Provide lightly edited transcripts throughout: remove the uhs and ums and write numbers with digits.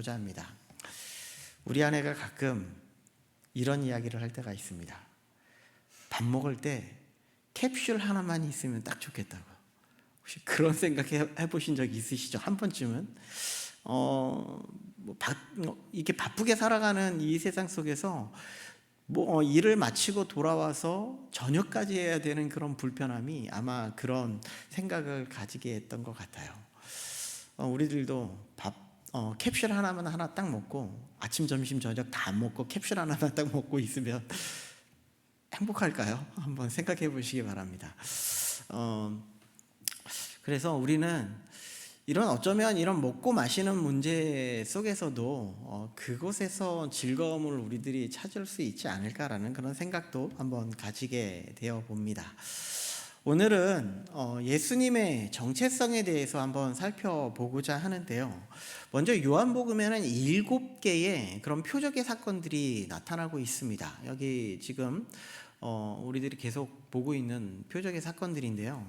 보고자 합니다. 우리 아내가 가끔 이런 이야기를 할 때가 있습니다. 밥 먹을 때 캡슐 하나만 있으면 딱 좋겠다고. 혹시 그런 생각 해보신 적 있으시죠? 한 번쯤은? 이렇게 바쁘게 살아가는 이 세상 속에서 일을 마치고 돌아와서 저녁까지 해야 되는 그런 불편함이 아마 그런 생각을 가지게 했던 것 같아요. 우리들도 캡슐 하나만 하나 딱 먹고 아침, 점심, 저녁 다 먹고 캡슐 하나만 딱 먹고 있으면 행복할까요? 한번 생각해 보시기 바랍니다. 그래서 우리는 어쩌면 이런 먹고 마시는 문제 속에서도 그곳에서 즐거움을 우리들이 찾을 수 있지 않을까라는 그런 생각도 한번 가지게 되어 봅니다. 오늘은 예수님의 정체성에 대해서 한번 살펴보고자 하는데요. 먼저 요한복음에는 7개의 그런 표적의 사건들이 나타나고 있습니다. 여기 지금 우리들이 계속 보고 있는 표적의 사건들인데요.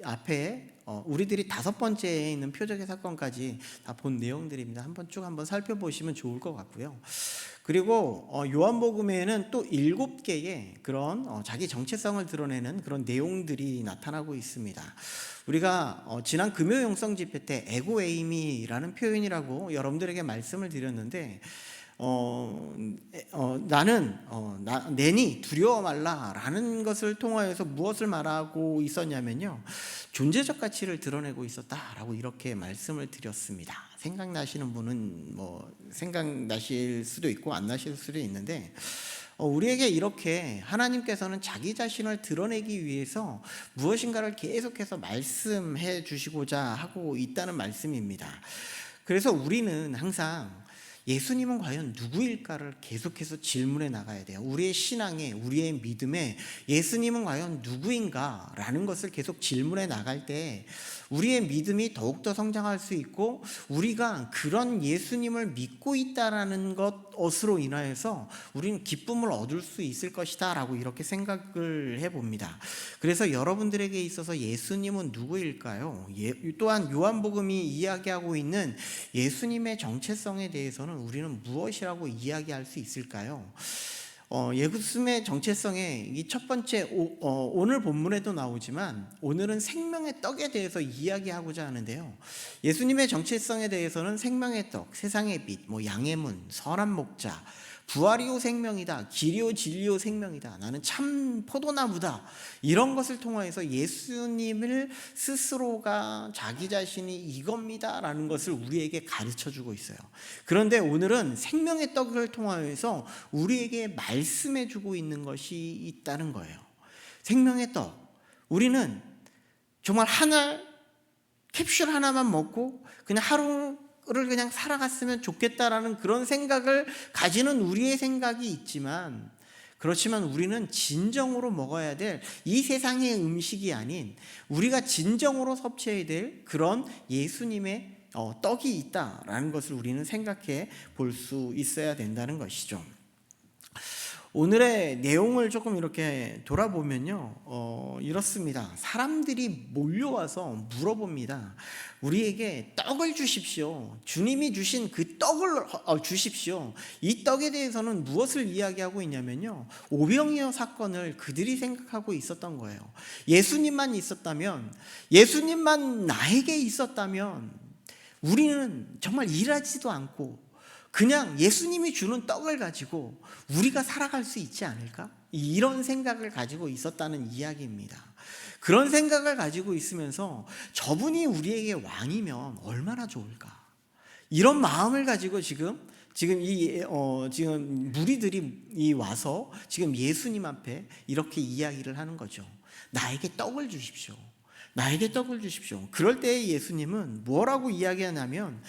앞에 우리들이 5번째에 있는 표적의 사건까지 다 본 내용들입니다. 한번 쭉 살펴보시면 좋을 것 같고요. 그리고 요한복음에는 또 7개의 그런 자기 정체성을 드러내는 그런 내용들이 나타나고 있습니다. 우리가 지난 금요 영성 집회 때 에고에이미라는 표현이라고 여러분들에게 말씀을 드렸는데 내니 두려워 말라라는 것을 통하여서 무엇을 말하고 있었냐면요, 존재적 가치를 드러내고 있었다라고 이렇게 말씀을 드렸습니다. 생각나시는 분은 생각나실 수도 있고 안 나실 수도 있는데, 우리에게 이렇게 하나님께서는 자기 자신을 드러내기 위해서 무엇인가를 계속해서 말씀해 주시고자 하고 있다는 말씀입니다. 그래서 우리는 항상 예수님은 과연 누구일까를 계속해서 질문해 나가야 돼요. 우리의 신앙에, 우리의 믿음에 예수님은 과연 누구인가 라는 것을 계속 질문해 나갈 때 우리의 믿음이 더욱더 성장할 수 있고, 우리가 그런 예수님을 믿고 있다라는 것으로 인하여서 우리는 기쁨을 얻을 수 있을 것이다 라고 이렇게 생각을 해봅니다. 그래서 여러분들에게 있어서 예수님은 누구일까요? 또한 요한복음이 이야기하고 있는 예수님의 정체성에 대해서는 우리는 무엇이라고 이야기할 수 있을까요? 예수님의 정체성의 이 첫 번째, 오늘 본문에도 나오지만 오늘은 생명의 떡에 대해서 이야기하고자 하는데요. 예수님의 정체성에 대해서는 생명의 떡, 세상의 빛, 양의 문, 선한 목자, 부활이요 생명이다, 길이요 진리요 생명이다, 나는 참 포도나무다, 이런 것을 통하여서 예수님을 스스로가 자기 자신이 이겁니다 라는 것을 우리에게 가르쳐주고 있어요. 그런데 오늘은 생명의 떡을 통하여서 우리에게 말씀해주고 있는 것이 있다는 거예요. 생명의 떡, 우리는 정말 캡슐 하나만 먹고 그냥 하루를 그냥 살아갔으면 좋겠다라는 그런 생각을 가지는 우리의 생각이 있지만, 그렇지만 우리는 진정으로 먹어야 될 이 세상의 음식이 아닌 우리가 진정으로 섭취해야 될 그런 예수님의 떡이 있다라는 것을 우리는 생각해 볼 수 있어야 된다는 것이죠. 오늘의 내용을 조금 이렇게 돌아보면요, 이렇습니다. 사람들이 몰려와서 물어봅니다. 우리에게 떡을 주십시오. 주님이 주신 그 떡을 주십시오. 이 떡에 대해서는 무엇을 이야기하고 있냐면요, 오병이어 사건을 그들이 생각하고 있었던 거예요. 예수님만 있었다면, 예수님만 나에게 있었다면 우리는 정말 일하지도 않고 그냥 예수님이 주는 떡을 가지고 우리가 살아갈 수 있지 않을까? 이런 생각을 가지고 있었다는 이야기입니다. 그런 생각을 가지고 있으면서 저분이 우리에게 왕이면 얼마나 좋을까? 이런 마음을 가지고 지금 무리들이 와서 지금 예수님 앞에 이렇게 이야기를 하는 거죠. 나에게 떡을 주십시오. 나에게 떡을 주십시오. 그럴 때 예수님은 뭐라고 이야기하냐면,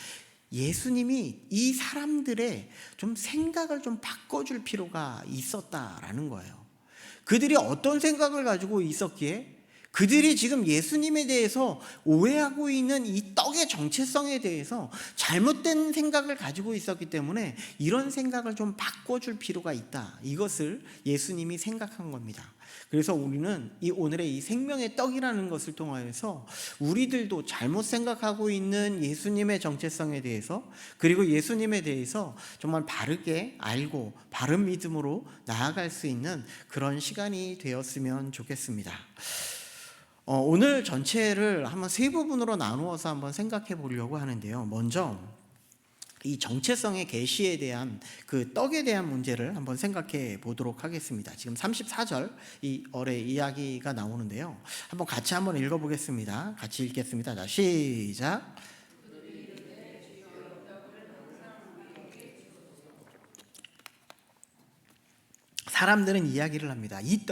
예수님이 이 사람들의 좀 생각을 좀 바꿔줄 필요가 있었다라는 거예요. 그들이 어떤 생각을 가지고 있었기에 그들이 지금 예수님에 대해서 오해하고 있는 이 떡의 정체성에 대해서 잘못된 생각을 가지고 있었기 때문에 이런 생각을 좀 바꿔줄 필요가 있다. 이것을 예수님이 생각한 겁니다. 그래서 우리는 이 오늘의 이 생명의 떡이라는 것을 통하여서 우리들도 잘못 생각하고 있는 예수님의 정체성에 대해서, 그리고 예수님에 대해서 정말 바르게 알고 바른 믿음으로 나아갈 수 있는 그런 시간이 되었으면 좋겠습니다. 오늘 전체를 한번 세 부분으로 나누어서 한번 생각해 보려고 하는데요. 먼저 이 정체성의 계시에 대한 그 떡에 대한 문제를 한번 생각해 보도록 하겠습니다. 지금 34절 이 어뢰 이야기가 나오는데요. 한번 같이 한번 읽어보겠습니다. 같이 읽겠습니다. 자, 시작. 사람들은 이야기를 합니다. 이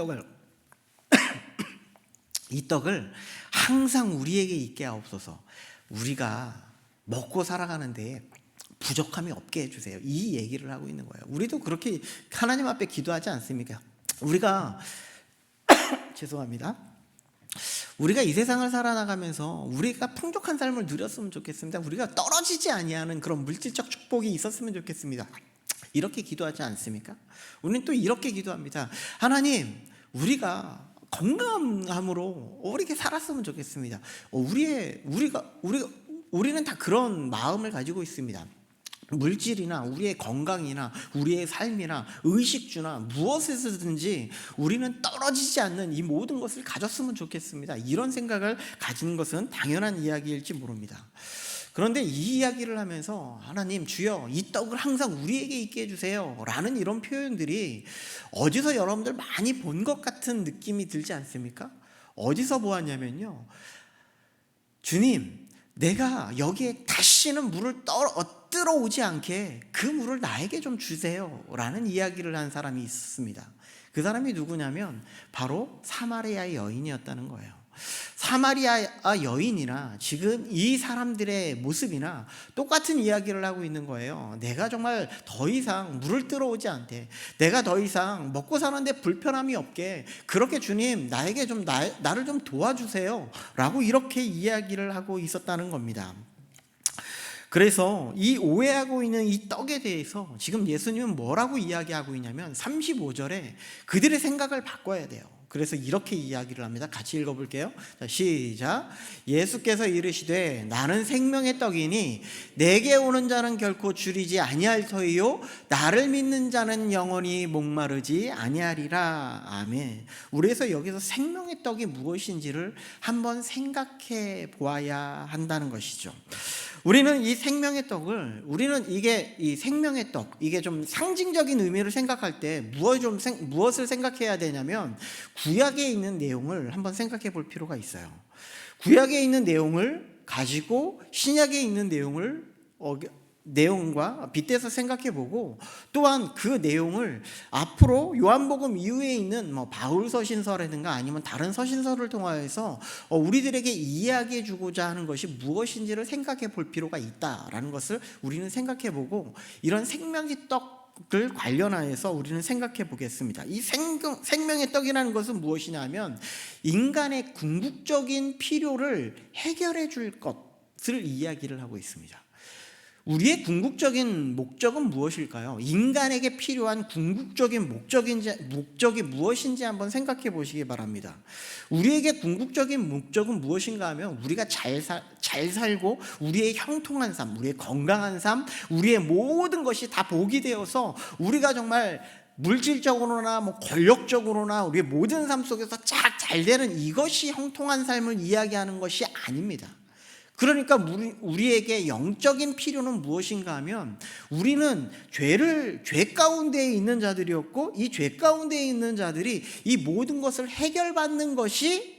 떡을 항상 우리에게 있게 하옵소서. 우리가 먹고 살아가는데 부족함이 없게 해주세요. 이 얘기를 하고 있는 거예요. 우리도 그렇게 하나님 앞에 기도하지 않습니까? 우리가 죄송합니다. 우리가 이 세상을 살아나가면서 우리가 풍족한 삶을 누렸으면 좋겠습니다. 우리가 떨어지지 아니하는 그런 물질적 축복이 있었으면 좋겠습니다. 이렇게 기도하지 않습니까? 우리는 또 이렇게 기도합니다. 하나님, 우리가 건강함으로 이렇게 살았으면 좋겠습니다. 우리는 다 그런 마음을 가지고 있습니다. 물질이나 우리의 건강이나 우리의 삶이나 의식주나 무엇에서든지 우리는 떨어지지 않는 이 모든 것을 가졌으면 좋겠습니다. 이런 생각을 가진 것은 당연한 이야기일지 모릅니다. 그런데 이 이야기를 하면서 하나님 주여 이 떡을 항상 우리에게 있게 해주세요 라는 이런 표현들이 어디서 여러분들 많이 본 것 같은 느낌이 들지 않습니까? 어디서 보았냐면요, 주님, 내가 여기에 다시는 물을 엎드러 오지 않게 그 물을 나에게 좀 주세요 라는 이야기를 한 사람이 있었습니다. 그 사람이 누구냐면 바로 사마리아 여인이었다는 거예요. 사마리아 여인이나 지금 이 사람들의 모습이나 똑같은 이야기를 하고 있는 거예요. 내가 정말 더 이상 물을 들어오지 않게, 내가 더 이상 먹고 사는데 불편함이 없게, 그렇게 주님 나에게 좀 나를 좀 도와주세요 라고 이렇게 이야기를 하고 있었다는 겁니다. 그래서 이 오해하고 있는 이 떡에 대해서 지금 예수님은 뭐라고 이야기하고 있냐면 35절에 그들의 생각을 바꿔야 돼요. 그래서 이렇게 이야기를 합니다. 같이 읽어볼게요. 자, 시작. 예수께서 이르시되 나는 생명의 떡이니 내게 오는 자는 결코 줄이지 아니할 터이요 나를 믿는 자는 영원히 목마르지 아니하리라. 아멘. 우리에서 여기서 생명의 떡이 무엇인지를 한번 생각해 보아야 한다는 것이죠. 우리는 이 생명의 떡을, 이게 이 생명의 떡, 이게 좀 상징적인 의미를 생각할 때 무엇을 생각해야 되냐면 구약에 있는 내용을 한번 생각해 볼 필요가 있어요. 구약에 있는 내용을 가지고 신약에 있는 내용과 빗대서 생각해보고, 또한 그 내용을 앞으로 요한복음 이후에 있는 바울 서신서라든가 아니면 다른 서신서를 통하여서 우리들에게 이야기해주고자 하는 것이 무엇인지를 생각해 볼 필요가 있다라는 것을 우리는 생각해보고, 이런 생명의 떡을 관련하여서 우리는 생각해 보겠습니다. 이 생명의 떡이라는 것은 무엇이냐면 인간의 궁극적인 필요를 해결해 줄 것을 이야기를 하고 있습니다. 우리의 궁극적인 목적은 무엇일까요? 인간에게 필요한 궁극적인 목적이 무엇인지 한번 생각해 보시기 바랍니다. 우리에게 궁극적인 목적은 무엇인가 하면 우리가 잘 살고 우리의 형통한 삶, 우리의 건강한 삶, 우리의 모든 것이 다 복이 되어서 우리가 정말 물질적으로나 권력적으로나 우리의 모든 삶 속에서 잘 되는 이것이 형통한 삶을 이야기하는 것이 아닙니다. 그러니까 우리에게 영적인 필요는 무엇인가 하면 우리는 죄 가운데에 있는 자들이었고, 이 죄 가운데에 있는 자들이 이 모든 것을 해결받는 것이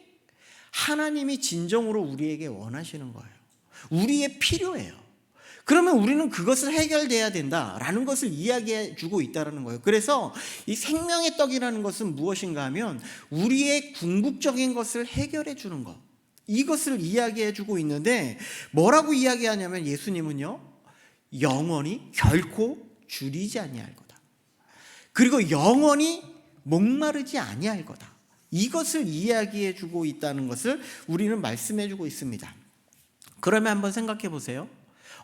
하나님이 진정으로 우리에게 원하시는 거예요. 우리의 필요예요. 그러면 우리는 그것을 해결돼야 된다라는 것을 이야기해 주고 있다는 거예요. 그래서 이 생명의 떡이라는 것은 무엇인가 하면 우리의 궁극적인 것을 해결해 주는 것, 이것을 이야기해 주고 있는데, 뭐라고 이야기하냐면 예수님은요, 영원히 결코 줄이지 아니할 거다. 그리고 영원히 목마르지 아니할 거다. 이것을 이야기해 주고 있다는 것을 우리는 말씀해 주고 있습니다. 그러면 한번 생각해 보세요.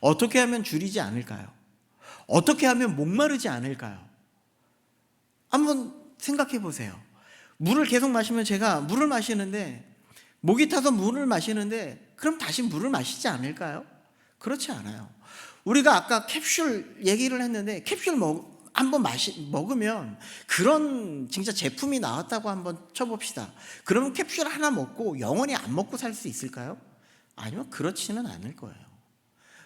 어떻게 하면 줄이지 않을까요? 어떻게 하면 목마르지 않을까요? 한번 생각해 보세요. 물을 계속 마시면, 제가 물을 마시는데 목이 타서 물을 마시는데 그럼 다시 물을 마시지 않을까요? 그렇지 않아요. 우리가 아까 캡슐 얘기를 했는데, 캡슐 한번 먹으면, 그런 진짜 제품이 나왔다고 한번 쳐봅시다. 그러면 캡슐 하나 먹고 영원히 안 먹고 살 수 있을까요? 아니요, 그렇지는 않을 거예요.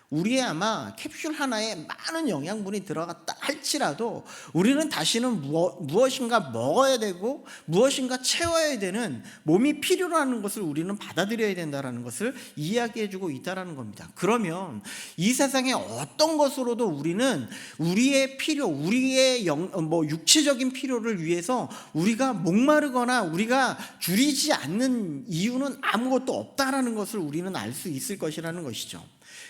우리의 아마 캡슐 하나에 많은 영양분이 들어갔다 할지라도 우리는 다시는 무엇인가 먹어야 되고 무엇인가 채워야 되는 몸이 필요로 것을 우리는 받아들여야 된다는 것을 이야기해 주고 있다는 겁니다. 그러면 이 세상의 어떤 것으로도 우리는 우리의 필요, 우리의 육체적인 필요를 위해서 우리가 목마르거나 우리가 줄이지 않는 이유는 아무것도 없다라는 것을 우리는 알 수 있을 것이라는 것이죠.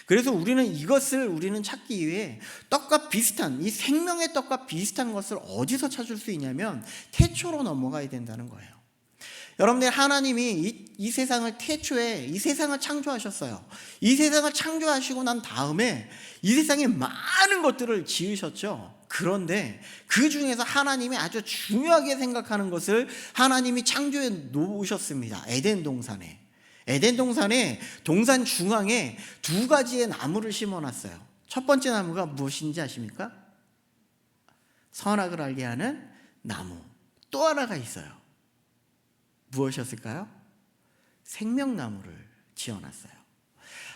그래서 우리는 찾기 위해 떡과 비슷한, 이 생명의 떡과 비슷한 것을 어디서 찾을 수 있냐면 태초로 넘어가야 된다는 거예요. 여러분들, 하나님이 이 세상을 태초에 이 세상을 창조하셨어요. 이 세상을 창조하시고 난 다음에 이 세상에 많은 것들을 지으셨죠. 그런데 그 중에서 하나님이 아주 중요하게 생각하는 것을 하나님이 창조해 놓으셨습니다. 에덴 동산에. 에덴 동산에, 동산 중앙에 두 가지의 나무를 심어놨어요. 첫 번째 나무가 무엇인지 아십니까? 선악을 알게 하는 나무. 또 하나가 있어요. 무엇이었을까요? 생명나무를 지어놨어요.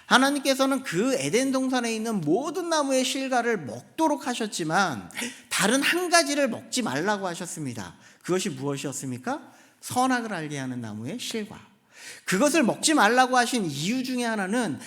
하나님께서는 그 에덴 동산에 있는 모든 나무의 실과를 먹도록 하셨지만 다른 한 가지를 먹지 말라고 하셨습니다. 그것이 무엇이었습니까? 선악을 알게 하는 나무의 실과. 그것을 먹지 말라고 하신 이유 중에 하나는,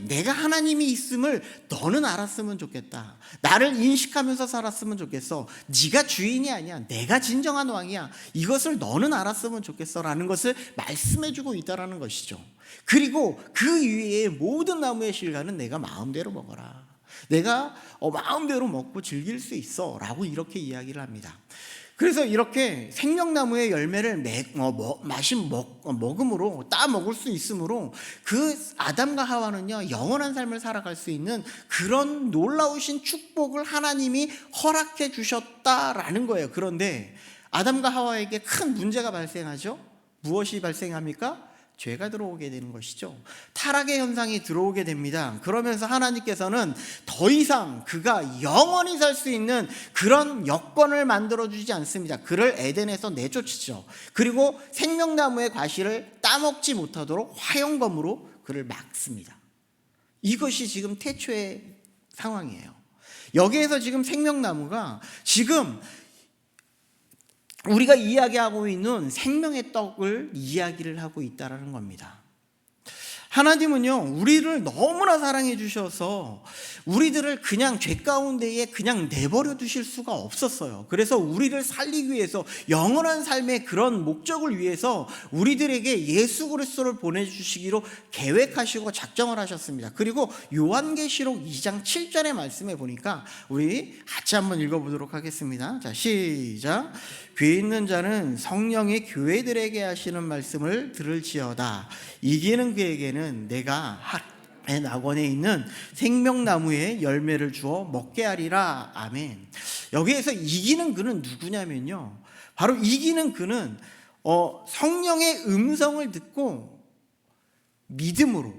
내가 하나님이 있음을 너는 알았으면 좋겠다. 나를 인식하면서 살았으면 좋겠어. 네가 주인이 아니야. 내가 진정한 왕이야. 이것을 너는 알았으면 좋겠어 라는 것을 말씀해주고 있다는 것이죠. 그리고 그 위에 모든 나무의 실과는 내가 마음대로 먹어라. 내가 마음대로 먹고 즐길 수 있어 라고 이렇게 이야기를 합니다. 그래서 이렇게 생명나무의 열매를 먹음으로, 따 먹을 수 있으므로 그 아담과 하와는요, 영원한 삶을 살아갈 수 있는 그런 놀라우신 축복을 하나님이 허락해 주셨다라는 거예요. 그런데 아담과 하와에게 큰 문제가 발생하죠. 무엇이 발생합니까? 죄가 들어오게 되는 것이죠. 타락의 현상이 들어오게 됩니다. 그러면서 하나님께서는 더 이상 그가 영원히 살 수 있는 그런 여건을 만들어주지 않습니다. 그를 에덴에서 내쫓으죠. 그리고 생명나무의 과실을 따먹지 못하도록 화형검으로 그를 막습니다. 이것이 지금 태초의 상황이에요. 여기에서 지금 생명나무가 지금 우리가 이야기하고 있는 생명의 떡을 이야기를 하고 있다는 겁니다. 하나님은요, 우리를 너무나 사랑해 주셔서 우리들을 그냥 죄 가운데에 그냥 내버려 두실 수가 없었어요. 그래서 우리를 살리기 위해서, 영원한 삶의 그런 목적을 위해서 우리들에게 예수 그리스도를 보내주시기로 계획하시고 작정을 하셨습니다. 그리고 요한계시록 2장 7절의 말씀에 보니까 우리 같이 한번 읽어보도록 하겠습니다. 자, 시작. 귀 있는 자는 성령이 교회들에게 하시는 말씀을 들을지어다. 이기는 그에게는 내가 낙원에 있는 생명나무의 열매를 주어 먹게 하리라. 아멘. 여기에서 이기는 그는 누구냐면요, 바로 이기는 그는 성령의 음성을 듣고 믿음으로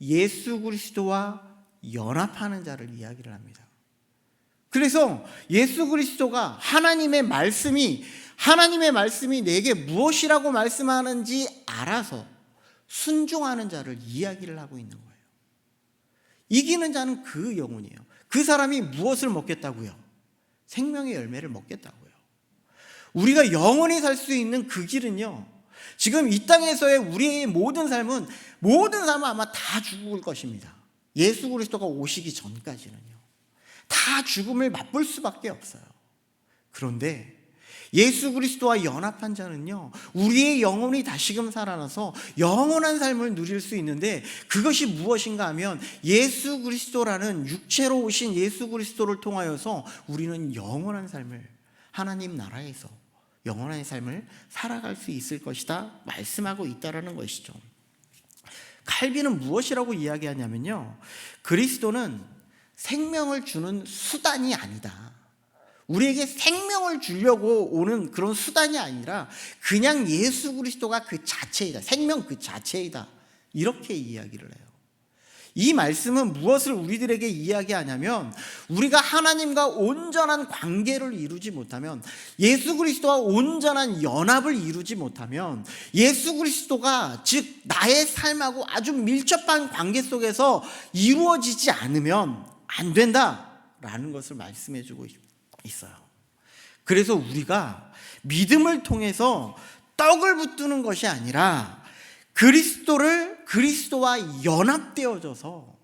예수 그리스도와 연합하는 자를 이야기를 합니다. 그래서 예수 그리스도가 하나님의 말씀이 내게 무엇이라고 말씀하는지 알아서 순종하는 자를 이야기를 하고 있는 거예요. 이기는 자는 그 영혼이에요. 그 사람이 무엇을 먹겠다고요? 생명의 열매를 먹겠다고요. 우리가 영원히 살 수 있는 그 길은요, 지금 이 땅에서의 우리의 모든 삶은 아마 다 죽을 것입니다. 예수 그리스도가 오시기 전까지는요, 다 죽음을 맛볼 수밖에 없어요. 그런데 예수 그리스도와 연합한 자는요, 우리의 영혼이 다시금 살아나서 영원한 삶을 누릴 수 있는데, 그것이 무엇인가 하면 예수 그리스도라는 육체로 오신 예수 그리스도를 통하여서 우리는 영원한 삶을 하나님 나라에서 영원한 삶을 살아갈 수 있을 것이다 말씀하고 있다라는 것이죠. 칼빈은 무엇이라고 이야기하냐면요, 그리스도는 생명을 주는 수단이 아니다. 우리에게 생명을 주려고 오는 그런 수단이 아니라 그냥 예수 그리스도가 그 자체이다. 생명 그 자체이다. 이렇게 이야기를 해요. 이 말씀은 무엇을 우리들에게 이야기하냐면, 우리가 하나님과 온전한 관계를 이루지 못하면, 예수 그리스도와 온전한 연합을 이루지 못하면, 예수 그리스도가 즉 나의 삶하고 아주 밀접한 관계 속에서 이루어지지 않으면 안 된다라는 것을 말씀해 주고 있어요. 그래서 우리가 믿음을 통해서 떡을 붙드는 것이 아니라 그리스도와 연합되어져서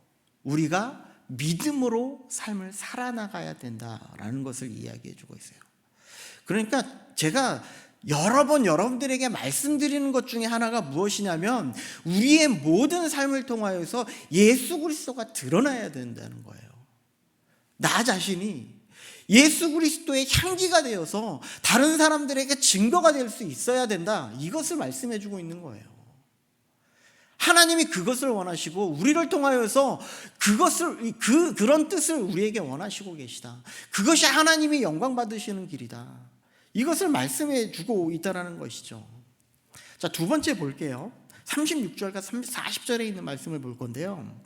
우리가 믿음으로 삶을 살아나가야 된다라는 것을 이야기해 주고 있어요. 그러니까 제가 여러 번 여러분들에게 말씀드리는 것 중에 하나가 무엇이냐면, 우리의 모든 삶을 통하여서 예수 그리스도가 드러나야 된다는 거예요. 나 자신이 예수 그리스도의 향기가 되어서 다른 사람들에게 증거가 될 수 있어야 된다. 이것을 말씀해 주고 있는 거예요. 하나님이 그것을 원하시고 우리를 통하여서 그런 뜻을 우리에게 원하시고 계시다. 그것이 하나님이 영광 받으시는 길이다. 이것을 말씀해 주고 있다는 것이죠. 자, 두 번째 볼게요. 36절과 40절에 있는 말씀을 볼 건데요.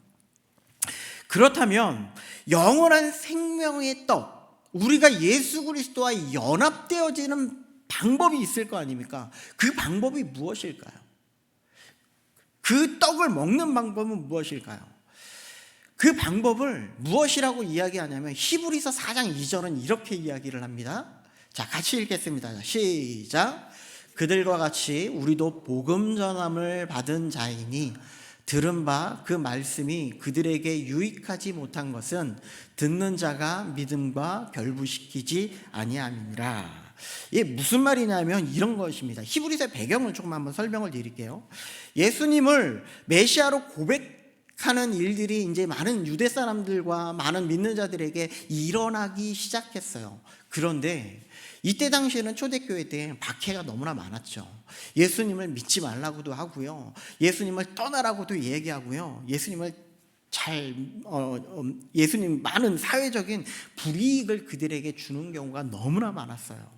그렇다면 영원한 생명의 떡, 우리가 예수 그리스도와 연합되어지는 방법이 있을 거 아닙니까? 그 방법이 무엇일까요? 그 떡을 먹는 방법은 무엇일까요? 그 방법을 무엇이라고 이야기하냐면, 히브리서 4장 2절은 이렇게 이야기를 합니다. 자, 같이 읽겠습니다. 시작. 그들과 같이 우리도 복음 전함을 받은 자이니 들은 바 그 말씀이 그들에게 유익하지 못한 것은 듣는 자가 믿음과 결부시키지 아니함이니라. 이게 무슨 말이냐면 이런 것입니다. 히브리서의 배경을 조금 한번 설명을 드릴게요. 예수님을 메시아로 고백하는 일들이 이제 많은 유대 사람들과 많은 믿는 자들에게 일어나기 시작했어요. 그런데 이때 당시에는 초대교회 때 박해가 너무나 많았죠. 예수님을 믿지 말라고도 하고요, 예수님을 떠나라고도 얘기하고요, 예수님 많은 사회적인 불이익을 그들에게 주는 경우가 너무나 많았어요.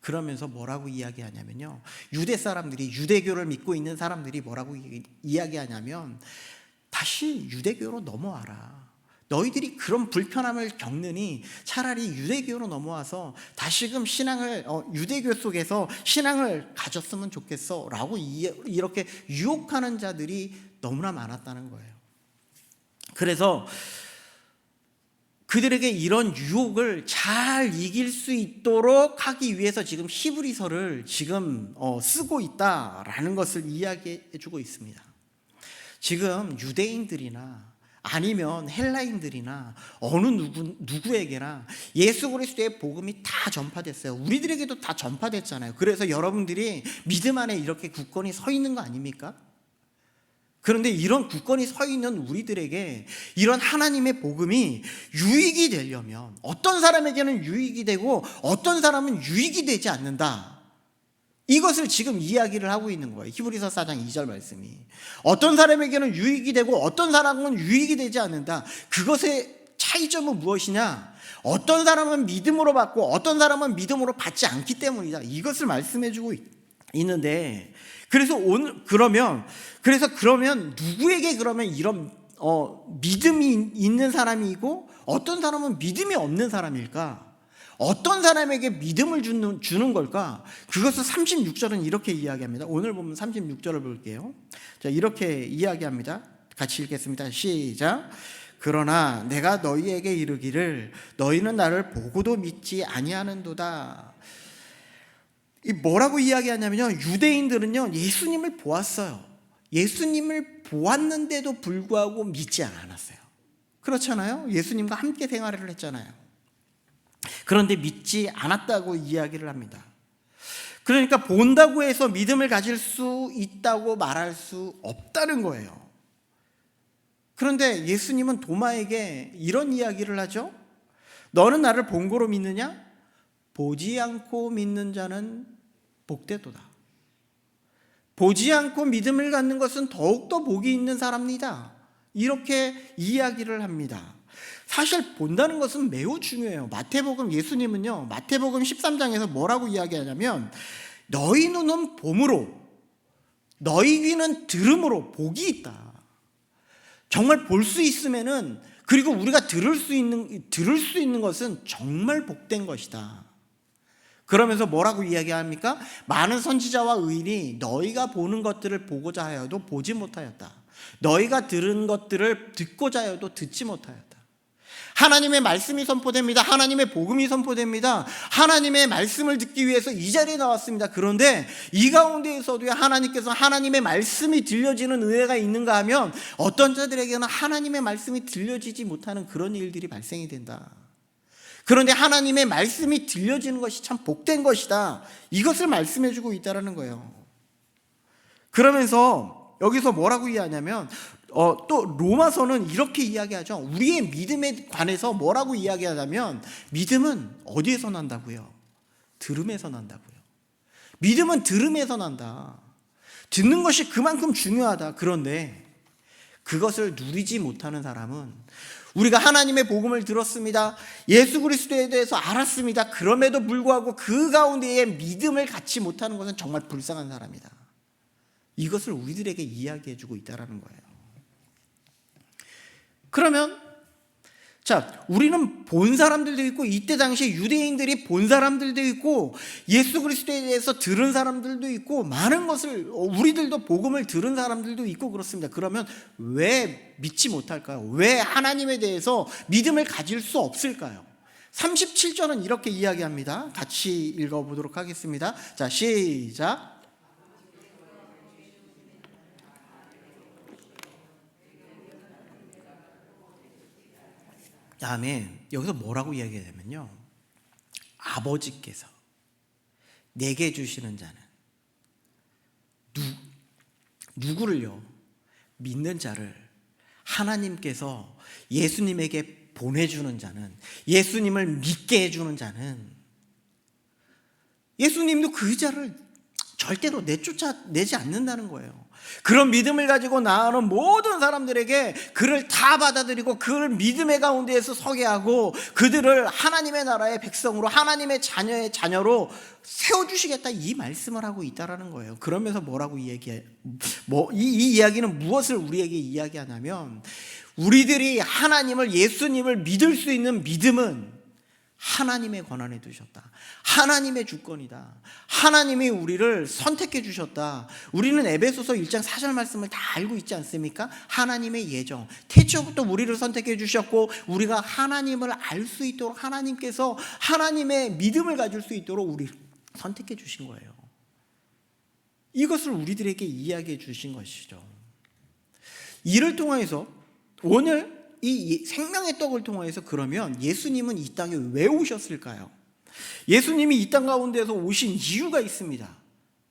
그러면서 뭐라고 이야기하냐면요, 유대 사람들이, 유대교를 믿고 있는 사람들이 뭐라고 이야기하냐면, 다시 유대교로 넘어와라. 너희들이 그런 불편함을 겪느니 차라리 유대교로 넘어와서 다시금 유대교 속에서 신앙을 가졌으면 좋겠어 라고 이렇게 유혹하는 자들이 너무나 많았다는 거예요. 그래서 그들에게 이런 유혹을 잘 이길 수 있도록 하기 위해서 지금 히브리서를 지금 쓰고 있다라는 것을 이야기해 주고 있습니다. 지금 유대인들이나 아니면 헬라인들이나 어느 누구에게나 예수 그리스도의 복음이 다 전파됐어요. 우리들에게도 다 전파됐잖아요. 그래서 여러분들이 믿음 안에 이렇게 굳건히 서 있는 거 아닙니까? 그런데 이런 굳건히 서 있는 우리들에게 이런 하나님의 복음이 유익이 되려면, 어떤 사람에게는 유익이 되고 어떤 사람은 유익이 되지 않는다, 이것을 지금 이야기를 하고 있는 거예요. 히브리서 4장 2절 말씀이. 어떤 사람에게는 유익이 되고 어떤 사람은 유익이 되지 않는다. 그것의 차이점은 무엇이냐? 어떤 사람은 믿음으로 받고 어떤 사람은 믿음으로 받지 않기 때문이다. 이것을 말씀해 주고 있는데, 그러면 누구에게 그러면 이런 믿음이 있는 사람이고 어떤 사람은 믿음이 없는 사람일까? 어떤 사람에게 믿음을 주는 걸까? 그것을 36절은 이렇게 이야기합니다. 오늘 보면 36절을 볼게요. 자, 이렇게 이야기합니다. 같이 읽겠습니다. 시작. 그러나 내가 너희에게 이르기를 너희는 나를 보고도 믿지 아니하는도다. 이 뭐라고 이야기하냐면요, 유대인들은요 예수님을 보았어요. 예수님을 보았는데도 불구하고 믿지 않았어요. 그렇잖아요. 예수님과 함께 생활을 했잖아요. 그런데 믿지 않았다고 이야기를 합니다. 그러니까 본다고 해서 믿음을 가질 수 있다고 말할 수 없다는 거예요. 그런데 예수님은 도마에게 이런 이야기를 하죠. 너는 나를 본 거로 믿느냐? 보지 않고 믿는 자는 복되도다. 보지 않고 믿음을 갖는 것은 더욱더 복이 있는 사람이다. 이렇게 이야기를 합니다. 사실 본다는 것은 매우 중요해요. 예수님은요, 마태복음 13장에서 뭐라고 이야기하냐면, 너희 눈은 봄으로, 너희 귀는 들음으로 복이 있다. 정말 볼 수 있으면은, 그리고 우리가 들을 수 있는 것은 정말 복된 것이다. 그러면서 뭐라고 이야기합니까? 많은 선지자와 의인이 너희가 보는 것들을 보고자 하여도 보지 못하였다. 너희가 들은 것들을 듣고자 하여도 듣지 못하였다. 하나님의 말씀이 선포됩니다. 하나님의 복음이 선포됩니다. 하나님의 말씀을 듣기 위해서 이 자리에 나왔습니다. 그런데 이 가운데에서도 하나님께서 하나님의 말씀이 들려지는 은혜가 있는가 하면 어떤 자들에게는 하나님의 말씀이 들려지지 못하는 그런 일들이 발생이 된다. 그런데 하나님의 말씀이 들려지는 것이 참 복된 것이다. 이것을 말씀해주고 있다는 거예요. 그러면서 여기서 뭐라고 이야기하냐면 또 로마서는 이렇게 이야기하죠. 우리의 믿음에 관해서 뭐라고 이야기하냐면 믿음은 어디에서 난다고요? 들음에서 난다고요. 믿음은 들음에서 난다. 듣는 것이 그만큼 중요하다. 그런데 그것을 누리지 못하는 사람은 우리가 하나님의 복음을 들었습니다. 예수 그리스도에 대해서 알았습니다. 그럼에도 불구하고 그 가운데에 믿음을 갖지 못하는 것은 정말 불쌍한 사람이다. 이것을 우리들에게 이야기해주고 있다는 거예요. 그러면 우리는 본 사람들도 있고 이때 당시에 유대인들이 본 사람들도 있고 예수 그리스도에 대해서 들은 사람들도 있고 많은 것을 우리들도 복음을 들은 사람들도 있고 그렇습니다. 그러면 왜 믿지 못할까요? 왜 하나님에 대해서 믿음을 가질 수 없을까요? 37절은 이렇게 이야기합니다. 같이 읽어보도록 하겠습니다. 자, 시작. 다음에 여기서 뭐라고 이야기하냐면요, 아버지께서 내게 주시는 자는 누구를요? 믿는 자를 하나님께서 예수님에게 보내주는 자는, 예수님을 믿게 해주는 자는, 예수님도 그 자를 절대로 내쫓아내지 않는다는 거예요. 그런 믿음을 가지고 나아오는 모든 사람들에게 그를 다 받아들이고 그를 믿음의 가운데에서 서게 하고 그들을 하나님의 나라의 백성으로, 하나님의 자녀의 자녀로 세워주시겠다, 이 말씀을 하고 있다는 거예요. 그러면서 뭐라고 이 이야기는 무엇을 우리에게 이야기하냐면, 우리들이 하나님을, 예수님을 믿을 수 있는 믿음은 하나님의 권한에 두셨다. 하나님의 주권이다. 하나님이 우리를 선택해 주셨다. 우리는 에베소서 1장 4절 말씀을 다 알고 있지 않습니까? 하나님의 예정, 태초부터 우리를 선택해 주셨고 우리가 하나님을 알 수 있도록 하나님께서 하나님의 믿음을 가질 수 있도록 우리를 선택해 주신 거예요. 이것을 우리들에게 이야기해 주신 것이죠. 이를 통해서 오늘 이 생명의 떡을 통해서, 그러면 예수님은 이 땅에 왜 오셨을까요? 예수님이 이 땅 가운데서 오신 이유가 있습니다.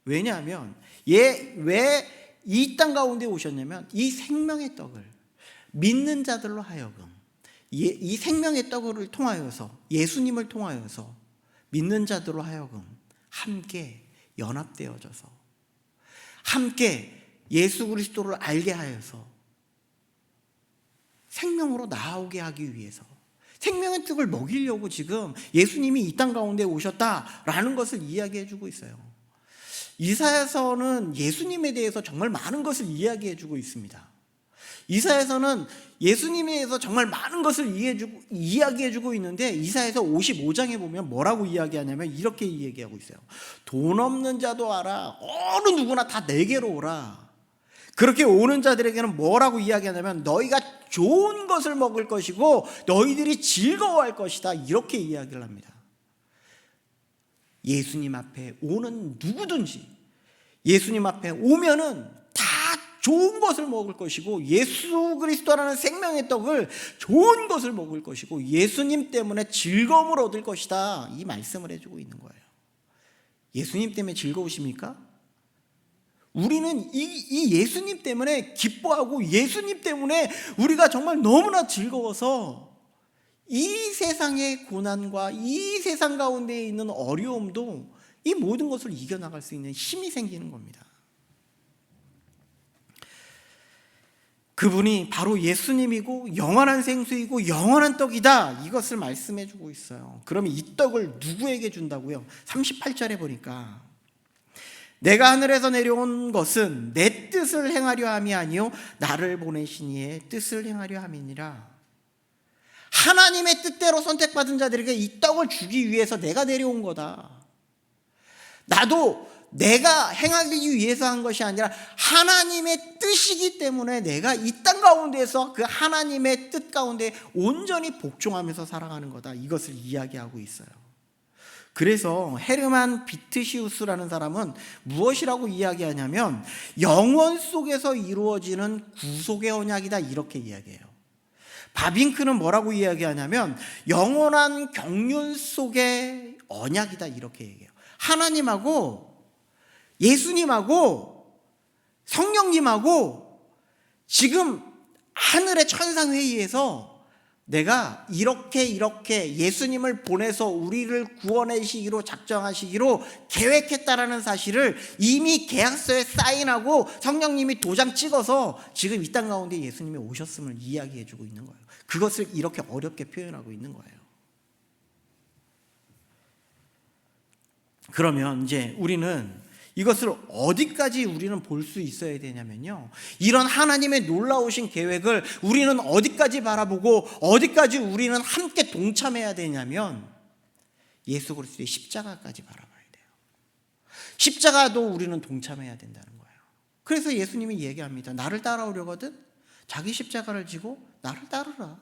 왜냐하면 왜 이 땅 가운데 오셨냐면, 이 생명의 떡을 믿는 자들로 하여금, 이 생명의 떡을 통하여서, 예수님을 통하여서 믿는 자들로 하여금 함께 연합되어져서 함께 예수 그리스도를 알게 하여서 생명으로 나아오게 하기 위해서, 생명의 떡을 먹이려고 지금 예수님이 이 땅 가운데 오셨다라는 것을 이야기해 주고 있어요. 이사야서는 예수님에 대해서 정말 많은 것을 이야기해 주고 있습니다. 이사야서는 예수님에 대해서 정말 많은 것을 이야기해 주고 있는데, 이사야서 55장에 보면 뭐라고 이야기하냐면 이렇게 이야기하고 있어요. 돈 없는 자도 알아, 어느 누구나 다 내게로 오라. 그렇게 오는 자들에게는 뭐라고 이야기하냐면 너희가 좋은 것을 먹을 것이고 너희들이 즐거워할 것이다, 이렇게 이야기를 합니다. 예수님 앞에 오는 누구든지 예수님 앞에 오면은 다 좋은 것을 먹을 것이고, 예수 그리스도라는 생명의 떡을, 좋은 것을 먹을 것이고 예수님 때문에 즐거움을 얻을 것이다, 이 말씀을 해주고 있는 거예요. 예수님 때문에 즐거우십니까? 우리는 이 예수님 때문에 기뻐하고 예수님 때문에 우리가 정말 너무나 즐거워서 이 세상의 고난과 이 세상 가운데 있는 어려움도 이 모든 것을 이겨나갈 수 있는 힘이 생기는 겁니다. 그분이 바로 예수님이고 영원한 생수이고 영원한 떡이다, 이것을 말씀해 주고 있어요. 그러면 이 떡을 누구에게 준다고요? 38절에 보니까 내가 하늘에서 내려온 것은 내 뜻을 행하려 함이 아니요 나를 보내신 이의 뜻을 행하려 함이니라. 하나님의 뜻대로 선택받은 자들에게 이 떡을 주기 위해서 내가 내려온 거다. 나도 내가 행하기 위해서 한 것이 아니라 하나님의 뜻이기 때문에 내가 이 땅 가운데서 그 하나님의 뜻 가운데 온전히 복종하면서 살아가는 거다, 이것을 이야기하고 있어요. 그래서 헤르만 비트시우스라는 사람은 무엇이라고 이야기하냐면 영원 속에서 이루어지는 구속의 언약이다, 이렇게 이야기해요. 바빙크는 뭐라고 이야기하냐면 영원한 경륜 속의 언약이다, 이렇게 얘기해요. 하나님하고 예수님하고 성령님하고 지금 하늘의 천상회의에서 내가 이렇게 예수님을 보내서 우리를 구원하시기로 작정하시기로 계획했다라는 사실을 이미 계약서에 사인하고 성령님이 도장 찍어서 지금 이 땅 가운데 예수님이 오셨음을 이야기해 주고 있는 거예요. 그것을 이렇게 어렵게 표현하고 있는 거예요. 그러면 이제 우리는 이것을 어디까지 우리는 볼 수 있어야 되냐면요, 이런 하나님의 놀라우신 계획을 우리는 어디까지 바라보고 어디까지 우리는 함께 동참해야 되냐면 예수 그리스도의 십자가까지 바라봐야 돼요. 십자가도 우리는 동참해야 된다는 거예요. 그래서 예수님이 얘기합니다. 나를 따라오려거든 자기 십자가를 지고 나를 따르라.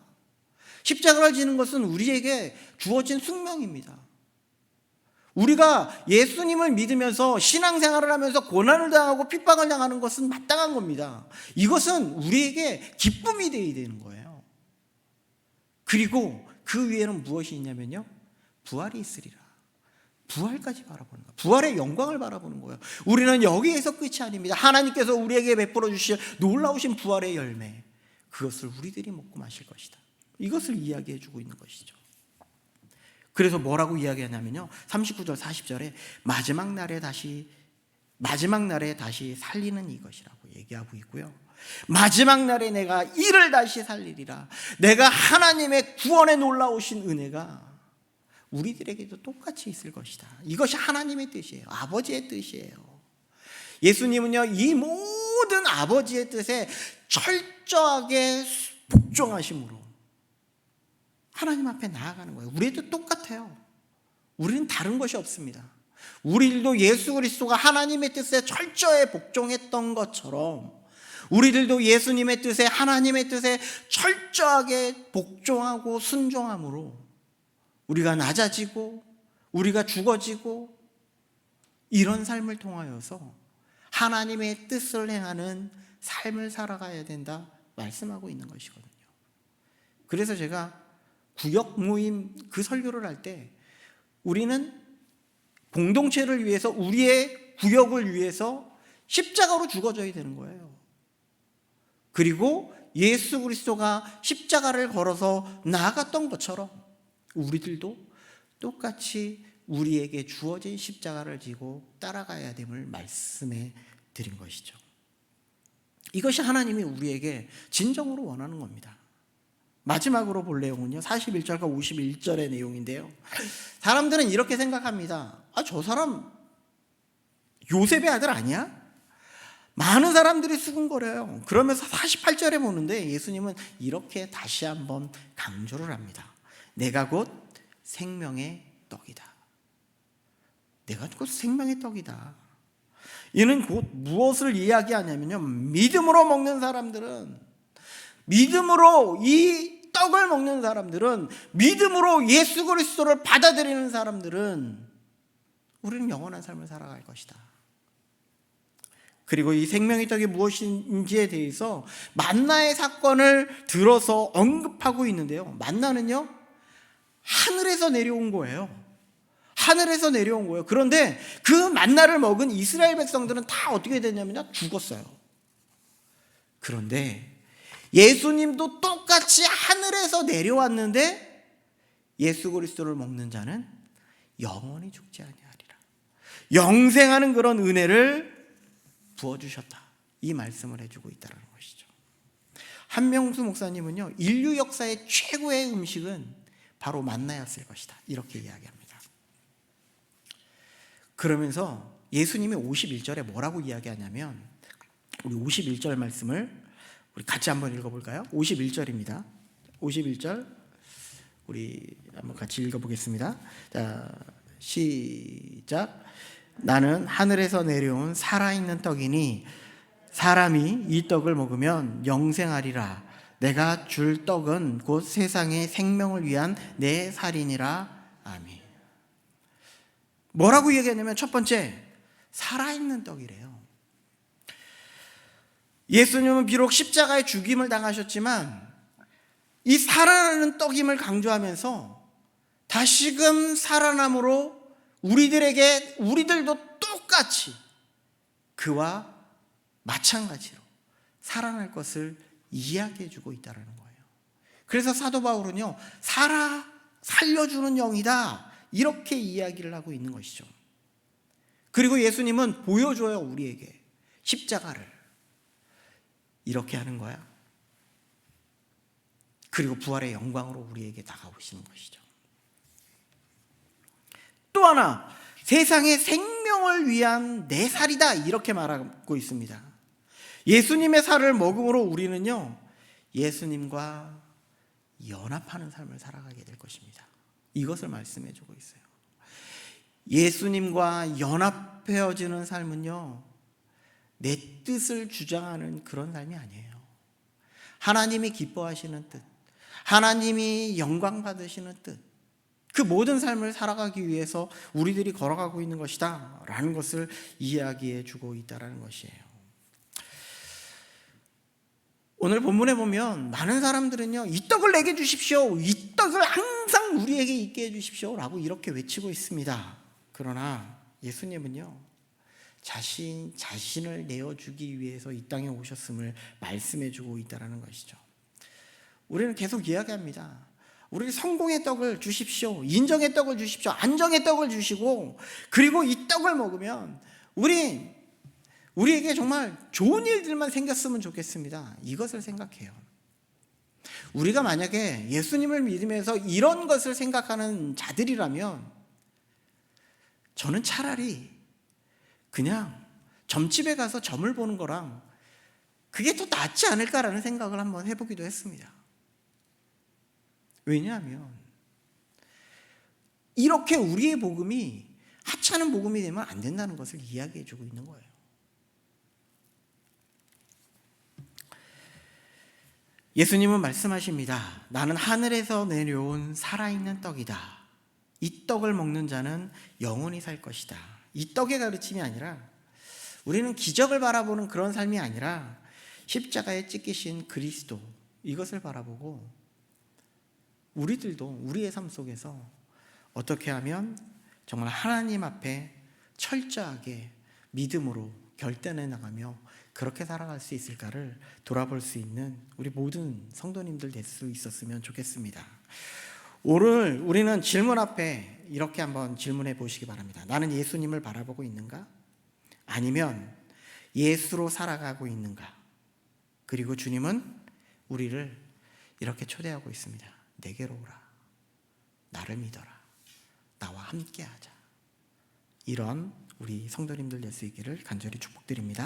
십자가를 지는 것은 우리에게 주어진 숙명입니다. 우리가 예수님을 믿으면서 신앙생활을 하면서 고난을 당하고 핍박을 당하는 것은 마땅한 겁니다. 이것은 우리에게 기쁨이 되어야 되는 거예요. 그리고 그 위에는 무엇이 있냐면요, 부활이 있으리라. 부활까지 바라보는 거예요. 부활의 영광을 바라보는 거예요. 우리는 여기에서 끝이 아닙니다. 하나님께서 우리에게 베풀어 주실 놀라우신 부활의 열매, 그것을 우리들이 먹고 마실 것이다, 이것을 이야기해 주고 있는 것이죠. 그래서 뭐라고 이야기하냐면요, 39절 40절에 마지막 날에 다시 살리는 이것이라고 얘기하고 있고요. 마지막 날에 내가 이를 다시 살리리라. 내가 하나님의 구원에 놀라우신 은혜가 우리들에게도 똑같이 있을 것이다. 이것이 하나님의 뜻이에요. 아버지의 뜻이에요. 예수님은요, 이 모든 아버지의 뜻에 철저하게 복종하심으로 하나님 앞에 나아가는 거예요. 우리도 똑같아요. 우리는 다른 것이 없습니다. 우리들도 예수 그리스도가 하나님의 뜻에 철저히 복종했던 것처럼 우리들도 예수님의 뜻에, 하나님의 뜻에 철저하게 복종하고 순종함으로 우리가 낮아지고 우리가 죽어지고 이런 삶을 통하여서 하나님의 뜻을 행하는 삶을 살아가야 된다 말씀하고 있는 것이거든요. 그래서 제가 구역 모임 그 설교를 할 때 우리는 공동체를 위해서, 우리의 구역을 위해서 십자가로 죽어져야 되는 거예요. 그리고 예수 그리스도가 십자가를 걸어서 나아갔던 것처럼 우리들도 똑같이 우리에게 주어진 십자가를 지고 따라가야 됨을 말씀해 드린 것이죠. 이것이 하나님이 우리에게 진정으로 원하는 겁니다. 마지막으로 볼 내용은요, 41절과 51절의 내용인데요, 사람들은 이렇게 생각합니다. 저 사람 요셉의 아들 아니야? 많은 사람들이 수군거려요. 그러면서 48절에 보는데 예수님은 이렇게 다시 한번 강조를 합니다. 내가 곧 생명의 떡이다. 내가 곧 생명의 떡이다. 이는 곧 무엇을 이야기하냐면요, 믿음으로 먹는 사람들은, 믿음으로 이 떡을 먹는 사람들은, 믿음으로 예수 그리스도를 받아들이는 사람들은 우리는 영원한 삶을 살아갈 것이다. 그리고 이 생명의 떡이 무엇인지에 대해서 만나의 사건을 들어서 언급하고 있는데요, 만나는요 하늘에서 내려온 거예요. 하늘에서 내려온 거예요. 그런데 그 만나를 먹은 이스라엘 백성들은 다 어떻게 됐냐면요, 죽었어요. 그런데 예수님도 똑같이 하늘에서 내려왔는데 예수 그리스도를 먹는 자는 영원히 죽지 아니하리라. 영생하는 그런 은혜를 부어주셨다. 이 말씀을 해주고 있다는 것이죠. 한명수 목사님은요, 인류 역사의 최고의 음식은 바로 만나였을 것이다. 이렇게 이야기합니다. 그러면서 예수님이 51절에 뭐라고 이야기하냐면, 우리 51절 말씀을 우리 같이 한번 읽어볼까요? 51절입니다. 51절 우리 한번 같이 읽어보겠습니다. 자, 시작. 나는 하늘에서 내려온 살아있는 떡이니 사람이 이 떡을 먹으면 영생하리라. 내가 줄 떡은 곧 세상의 생명을 위한 내 살이니라. 아멘. 뭐라고 얘기하냐면 첫 번째, 살아있는 떡이래요. 예수님은 비록 십자가의 죽임을 당하셨지만 이 살아나는 떡임을 강조하면서 다시금 살아남으로 우리들도 똑같이 그와 마찬가지로 살아날 것을 이야기해 주고 있다는 거예요. 그래서 사도 바울은요, 살려주는 영이다, 이렇게 이야기를 하고 있는 것이죠. 그리고 예수님은 보여줘요, 우리에게 십자가를. 이렇게 하는 거야. 그리고 부활의 영광으로 우리에게 다가오시는 것이죠. 또 하나, 세상의 생명을 위한 내 살이다, 이렇게 말하고 있습니다. 예수님의 살을 먹음으로 우리는요, 예수님과 연합하는 삶을 살아가게 될 것입니다. 이것을 말씀해 주고 있어요. 예수님과 연합해지는 삶은요, 내 뜻을 주장하는 그런 삶이 아니에요. 하나님이 기뻐하시는 뜻, 하나님이 영광 받으시는 뜻, 그 모든 삶을 살아가기 위해서 우리들이 걸어가고 있는 것이다 라는 것을 이야기해 주고 있다는 것이에요. 오늘 본문에 보면 많은 사람들은요, 이 떡을 내게 주십시오, 이 떡을 항상 우리에게 있게 해 주십시오 라고 이렇게 외치고 있습니다. 그러나 예수님은요, 자신을 내어주기 위해서 이 땅에 오셨음을 말씀해 주고 있다는 것이죠. 우리는 계속 이야기합니다. 우리 성공의 떡을 주십시오, 인정의 떡을 주십시오, 안정의 떡을 주시고, 그리고 이 떡을 먹으면 우리에게 정말 좋은 일들만 생겼으면 좋겠습니다. 이것을 생각해요. 우리가 만약에 예수님을 믿으면서 이런 것을 생각하는 자들이라면 저는 차라리 그냥 점집에 가서 점을 보는 거랑 그게 더 낫지 않을까라는 생각을 한번 해보기도 했습니다. 왜냐하면 이렇게 우리의 복음이 하찮은 복음이 되면 안 된다는 것을 이야기해 주고 있는 거예요. 예수님은 말씀하십니다. 나는 하늘에서 내려온 살아있는 떡이다. 이 떡을 먹는 자는 영원히 살 것이다. 이 떡의 가르침이 아니라, 우리는 기적을 바라보는 그런 삶이 아니라 십자가에 찢기신 그리스도, 이것을 바라보고 우리들도 우리의 삶 속에서 어떻게 하면 정말 하나님 앞에 철저하게 믿음으로 결단해 나가며 그렇게 살아갈 수 있을까를 돌아볼 수 있는 우리 모든 성도님들 될 수 있었으면 좋겠습니다. 오늘 우리는 질문 앞에 이렇게 한번 질문해 보시기 바랍니다. 나는 예수님을 바라보고 있는가? 아니면 예수로 살아가고 있는가? 그리고 주님은 우리를 이렇게 초대하고 있습니다. 내게로 오라. 나를 믿어라. 나와 함께하자. 이런 우리 성도님들 될 수 있기를 간절히 축복드립니다.